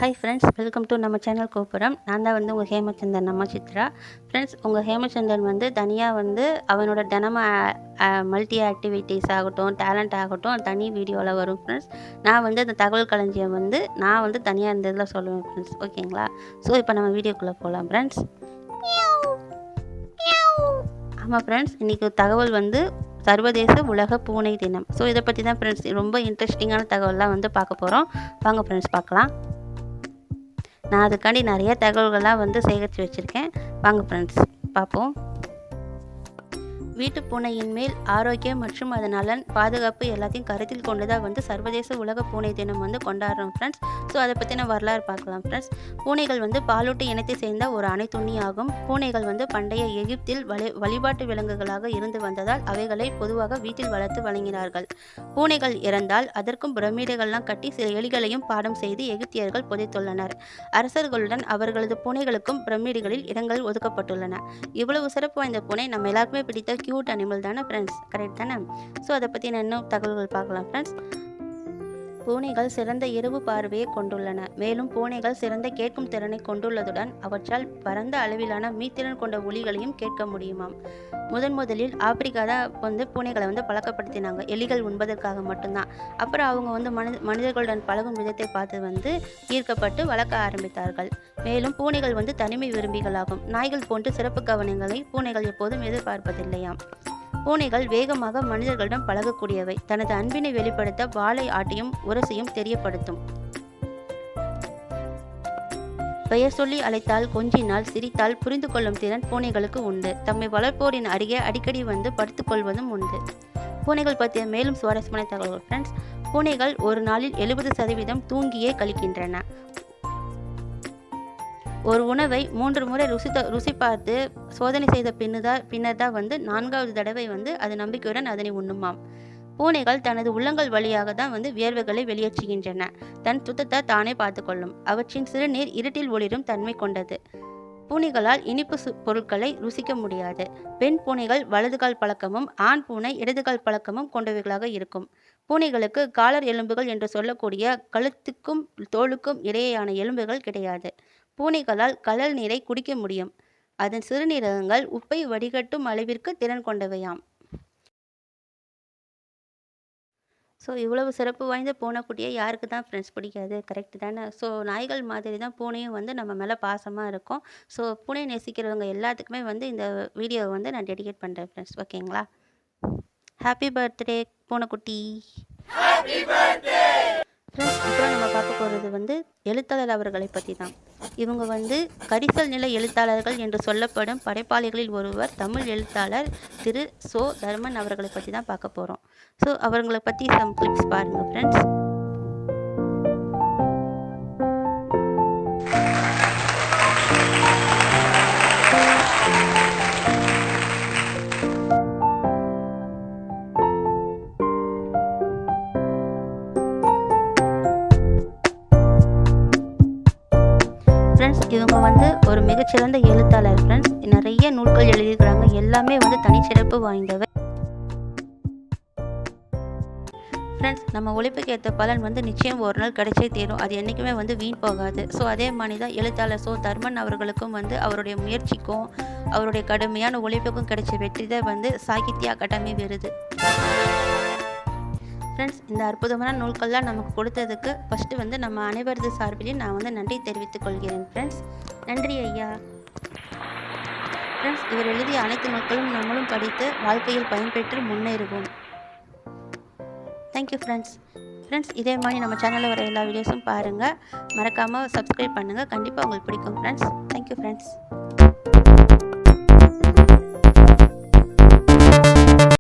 Hi friends, welcome to நம்ம channel கோபுரம். நான் தான் உங்கள் ஹேமச்சந்திரன் நம்ம சித்ரா. ஃப்ரெண்ட்ஸ், உங்கள் ஹேமச்சந்திரன் தனியாக அவனோட தினம மல்டி ஆக்டிவிட்டீஸ் ஆகட்டும், டேலண்ட் ஆகட்டும் தனி வீடியோவில் வரும் ஃப்ரெண்ட்ஸ். நான் அந்த தகவல் களஞ்சியம் நான் தனியாக இந்த இதில் சொல்லுவேன் ஃப்ரெண்ட்ஸ். ஓகேங்களா? ஸோ இப்போ நம்ம வீடியோக்குள்ளே போகலாம் ஃப்ரெண்ட்ஸ். ஆமாம் ஃப்ரெண்ட்ஸ், இன்றைக்கி தகவல் சர்வதேச உலக பூனை தினம். ஸோ இதை பற்றி தான் ஃப்ரெண்ட்ஸ் ரொம்ப இன்ட்ரெஸ்டிங்கான தகவல்லாம் பார்க்க போகிறோம். வாங்க ஃப்ரெண்ட்ஸ் பார்க்கலாம். நான் அதுக்காண்டி நிறைய தகவல்கள்லாம் சேகரித்து வச்சுருக்கேன். வாங்க ஃப்ரெண்ட்ஸ் பார்ப்போம். வீட்டு பூனையின் மேல் ஆரோக்கியம் மற்றும் அதன் நலன், பாதுகாப்பு எல்லாத்தையும் கருத்தில் கொண்டு தான் சர்வதேச உலக பூனை தினம் கொண்டாடுறோம் ஃப்ரெண்ட்ஸ். ஸோ அதை பற்றின வரலாறு பார்க்கலாம் ஃப்ரெண்ட்ஸ். பூனைகள் பாலூட்டு இனத்தை சேர்ந்த ஒரு அணைத்துண்ணி ஆகும். பூனைகள் பண்டைய எகிப்தில் வழிபாட்டு விலங்குகளாக இருந்து வந்ததால் அவைகளை பொதுவாக வீட்டில் வளர்த்து வழங்கினார்கள். பூனைகள் இறந்தால் அதற்கும் பிரமிடுகள்லாம் கட்டி சில எலிகளையும் பாடம் செய்து எகிப்தியர்கள் புதைத்துள்ளனர். அரசர்களுடன் அவர்களது பூனைகளுக்கும் பிரமிடுகளில் இடங்கள் ஒதுக்கப்பட்டுள்ளன. இவ்வளவு சிறப்பு வாய்ந்த பூனை நம்ம எல்லாருக்குமே பிடித்த கியூட் அனிமல் தானே ஃப்ரெண்ட்ஸ், கரெக்ட் தானே? ஸோ அதை பற்றி நான் இன்னும் தகவல்கள் பார்க்கலாம் ஃப்ரெண்ட்ஸ். பூனைகள் சிறந்த இரவு பார்வையை கொண்டுள்ளன. மேலும் பூனைகள் சிறந்த கேட்கும் திறனை கொண்டுள்ளதுடன் அவற்றால் பரந்த அளவிலான மீத்திறன் கொண்ட ஒலிகளையும் கேட்க முடியுமாம். முதலில் ஆப்பிரிக்கா தான் பூனைகளை பழக்கப்படுத்தினாங்க, எலிகள் உண்பதற்காக மட்டும்தான். அப்புறம் அவங்க மனிதர்களுடன் பழகும் விதத்தை பார்த்து ஈர்க்கப்பட்டு வளர்க்க ஆரம்பித்தார்கள். மேலும் பூனைகள் தனிமை விரும்பிகளாகும். நாய்கள் போன்று சிறப்பு கவனங்களை பூனைகள் எப்போதும் எதிர்பார்ப்பதில்லையாம். பூனைகள் வேகமாக மனிதர்களிடம் பழகக்கூடியவை. தனது அன்பினை வெளிப்படுத்த வாலை ஆட்டியும் உரசையும் தெரியப்படுத்தும். பெயர் சொல்லி அழைத்தால், கொஞ்சினால், சிரித்தால் புரிந்து கொள்ளும் திறன் பூனைகளுக்கு உண்டு. தம்மை வளர்ப்போரின் அருகே அடிக்கடி படுத்துக் கொள்வதும் உண்டு. பூனைகள் பற்றிய மேலும் சுவாரஸ்யமான தகவல்கள் ஃப்ரெண்ட்ஸ். பூனைகள் ஒரு நாளில் 70% தூங்கியே கழிக்கின்றன. ஒரு உணவை 3 முறை ருசி பார்த்து சோதனை செய்த பின்னர் தான் 4வது தடவை அது நம்பிக்கையுடன் அதனை உண்ணுமாம். பூனைகள் தனது உள்ளங்கள் வழியாக தான் வியர்வைகளை வெளியேற்றுகின்றன. தன் சுத்தத்தை தானே பார்த்துக்கொள்ளும். அவற்றின் சிறுநீர் இருட்டில் ஒளிரும் தன்மை கொண்டது. பூனைகளால் இனிப்பு பொருட்களை ருசிக்க முடியாது. பெண் பூனைகள் வலதுகால் பழக்கமும் ஆண் பூனை இடதுகால் பழக்கமும் கொண்டவைகளாக இருக்கும். பூனைகளுக்கு காலர் எலும்புகள் என்று சொல்லக்கூடிய கழுத்துக்கும் தோலுக்கும் இடையேயான எலும்புகள் கிடையாது. பூனைகளால் கடல் நீரை குடிக்க முடியும். அதன் சிறுநீரகங்கள் உப்பை வடிகட்டும் அளவிற்கு திறன் கொண்டவையாம். ஸோ இவ்வளவு சிறப்பு வாய்ந்த பூனைக்குட்டியை யாருக்கு தான் ஃப்ரெண்ட்ஸ் பிடிக்காது, கரெக்டு தானே? ஸோ நாய்கள் மாதிரி தான் பூனையும் நம்ம மேலே பாசமாக இருக்கும். ஸோ பூனை நேசிக்கிறவங்க எல்லாத்துக்குமே இந்த வீடியோவை நான் டெடிகேட் பண்ணுறேன் ஃப்ரெண்ட்ஸ். ஓகேங்களா? ஹாப்பி பர்த்டே பூனைக்குட்டி. ஃப்ரெண்ட்ஸ், அப்புறம் நம்ம பார்க்க போகிறது எழுத்தாளர் அவர்களை பற்றி தான். இவங்க கரிசல் நில எழுத்தாளர்கள் என்று சொல்லப்படும் படைப்பாளிகளில் ஒருவர் தமிழ் எழுத்தாளர் திரு சோ தர்மன் அவர்களை பற்றி தான் பார்க்க போகிறோம். ஸோ அவங்களை பற்றி சம் கிளிப்ஸ் பாருங்கள் ஃப்ரெண்ட்ஸ். ஃப்ரெண்ட்ஸ், இவங்க ஒரு மிகச்சிறந்த எழுத்தாளர் ஃப்ரெண்ட்ஸ். நிறைய நூல்கள் எழுதியிருக்கிறாங்க. எல்லாமே தனிச்சிறப்பு வாய்ந்தவை ஃப்ரெண்ட்ஸ். நம்ம உழைப்புக்கு ஏற்ற பலன் நிச்சயம் ஒரு நாள் கிடைச்சே தீரும். அது என்றைக்குமே வீண் போகாது. ஸோ அதே மாதிரி தான் எழுத்தாளர் சோ தர்மன் அவர்களுக்கும் அவருடைய முயற்சிக்கும் அவருடைய கடுமையான உழைப்புக்கும் கிடைச்ச வெற்றி தான் சாகித்ய அகாடமி விருது. ஃப்ரெண்ட்ஸ், இந்த அற்புதமான நூல்கள்லாம் நமக்கு கொடுத்ததுக்கு ஃபஸ்ட்டு நம்ம அனைவரது சார்பிலையும் நான் நன்றி தெரிவித்துக் கொள்கிறேன் ஃப்ரெண்ட்ஸ். நன்றி ஐயா. ஃப்ரெண்ட்ஸ், இவர் எழுதிய அனைத்து நூல்களும் நம்மளும் படித்து வாழ்க்கையில் பயன்பெற்று முன்னேறுவோம். Thank you friends. ஃப்ரெண்ட்ஸ், இதே மாதிரி நம்ம சேனலில் வர எல்லா வீடியோஸும் பாருங்கள். மறக்காமல் சப்ஸ்கிரைப் பண்ணுங்கள். கண்டிப்பாக உங்களுக்கு பிடிக்கும் ஃப்ரெண்ட்ஸ். Thank you friends.